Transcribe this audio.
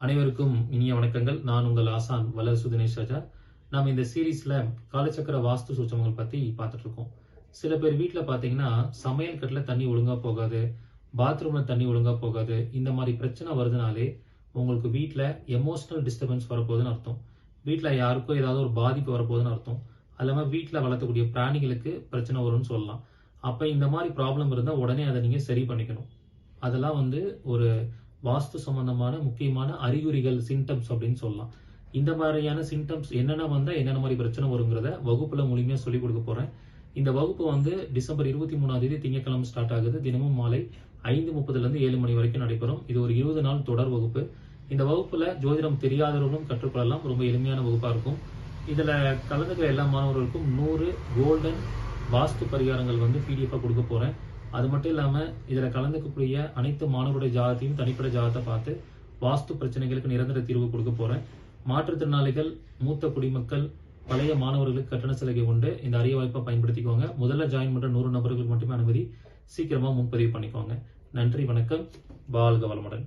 அனைவருக்கும் இனிய வணக்கங்கள். நான் உங்கள் ஆசான் வல்லரசு தினேஷ் ராஜா. நாம் இந்த சீரீஸ்ல காலச்சக்கர வாஸ்து சூட்சமங்கள் பத்தி பார்த்துட்டு இருக்கோம். சில பேர் வீட்டில் பார்த்தீங்கன்னா சமையல் கட்டில் தண்ணி ஒழுங்கா போகாது, பாத்ரூம்ல தண்ணி ஒழுங்கா போகாது. இந்த மாதிரி பிரச்சனை வருதுனாலே உங்களுக்கு வீட்டில் எமோஷனல் டிஸ்டர்பன்ஸ் வரப்போகுதுன்னு அர்த்தம். வீட்டில் யாருக்கோ ஏதாவது ஒரு பாதிப்பு வரப்போகுதுன்னு அர்த்தம். அது இல்லாமல் வீட்டில் வளர்த்தக்கூடிய பிராணிகளுக்கு பிரச்சனை வரும்னு சொல்லலாம். அப்போ இந்த மாதிரி ப்ராப்ளம் இருந்தால் உடனே அதை நீங்கள் சரி பண்ணிக்கணும். அதெல்லாம் ஒரு வாஸ்து சம்பந்தமான முக்கியமான அறிகுறிகள், சிம்டம்ஸ் அப்படின்னு சொல்லலாம். இந்த மாதிரியான சிம்டம்ஸ் என்னென்ன வந்தா என்னென்ன மாதிரி பிரச்சனை வருங்கிறத வகுப்புல முழுமையா சொல்லிக் கொடுக்க போறேன். இந்த வகுப்பு டிசம்பர் 23ஆம் தேதி திங்கட்கிழமை ஸ்டார்ட் ஆகுது. தினமும் மாலை 5:30 இருந்து 7 மணி வரைக்கும் நடைபெறும். இது ஒரு 20 நாள் தொடர் வகுப்பு. இந்த வகுப்புல ஜோதிடம் தெரியாதவர்களும் கற்றுக்கொள்ளலாம். ரொம்ப எளிமையான வகுப்பா இருக்கும். இதுல கலந்துக்கிற எல்லா மாணவர்களுக்கும் 100 கோல்டன் வாஸ்து பரிகாரங்கள் PDF கொடுக்க போறேன். அது மட்டும் இல்லாம இதுல கலந்துக்கக்கூடிய அனைத்து மாணவருடைய ஜாதத்தையும் தனிப்பட்ட ஜாதத்தை பார்த்து வாஸ்து பிரச்சனைகளுக்கு நிரந்தர தீர்வு கொடுக்க போறேன். மாற்றுத்திறனாளிகள், மூத்த குடிமக்கள், பழைய மாணவர்களுக்கு கட்டண சலுகை உண்டு. இந்த அரிய வாய்ப்பை பயன்படுத்திக்கோங்க. முதல்ல ஜாயின் பண்ற 100 நபர்களுக்கு மட்டுமே அனுமதி. சீக்கிரமா முன்பதிவு பண்ணிக்கோங்க. நன்றி, வணக்கம், வாழ்க வளமுடன்.